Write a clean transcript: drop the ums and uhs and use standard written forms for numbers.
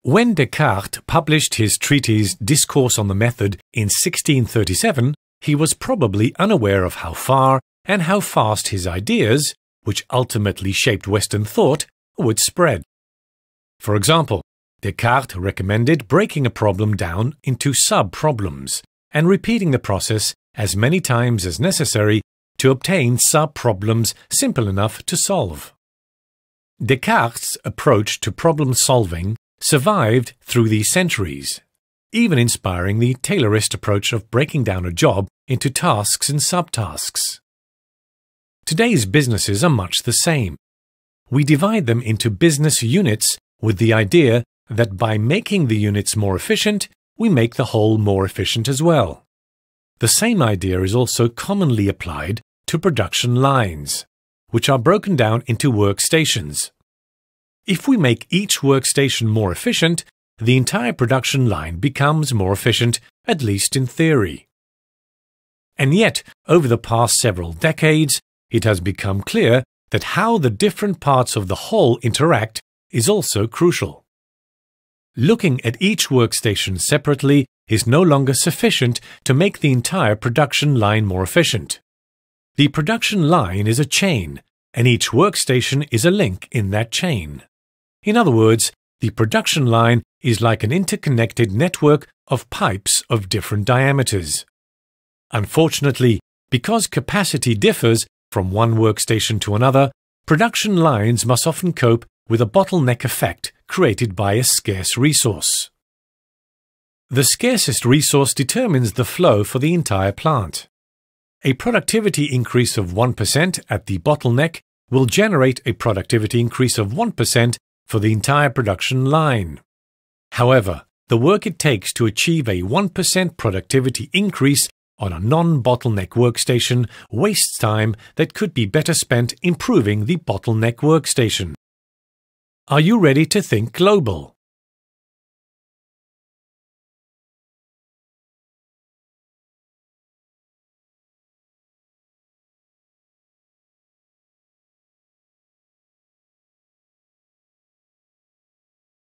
When Descartes published his treatise Discourse on the Method in 1637, he was probably unaware of how far and how fast his ideas, which ultimately shaped Western thought, would spread. For example, Descartes recommended breaking a problem down into sub-problems and repeating the process as many times as necessary to obtain sub-problems simple enough to solve. Descartes' approach to problem-solving survived through the centuries, even inspiring the Taylorist approach of breaking down a job into tasks and subtasks. Today's businesses are much the same. We divide them into business units with the idea that by making the units more efficient, we make the whole more efficient as well. The same idea is also commonly applied to production lines, which are broken down into workstations. If we make each workstation more efficient, the entire production line becomes more efficient, at least in theory. And yet, over the past several decades, it has become clear that how the different parts of the whole interact is also crucial. Looking at each workstation separately is no longer sufficient to make the entire production line more efficient. The production line is a chain, and each workstation is a link in that chain. In other words, the production line is like an interconnected network of pipes of different diameters. Unfortunately, because capacity differs from one workstation to another, production lines must often cope with a bottleneck effect created by a scarce resource. The scarcest resource determines the flow for the entire plant. A productivity increase of 1% at the bottleneck will generate a productivity increase of 1% for the entire production line. However, the work it takes to achieve a 1% productivity increase on a non-bottleneck workstation wastes time that could be better spent improving the bottleneck workstation. Are you ready to think global?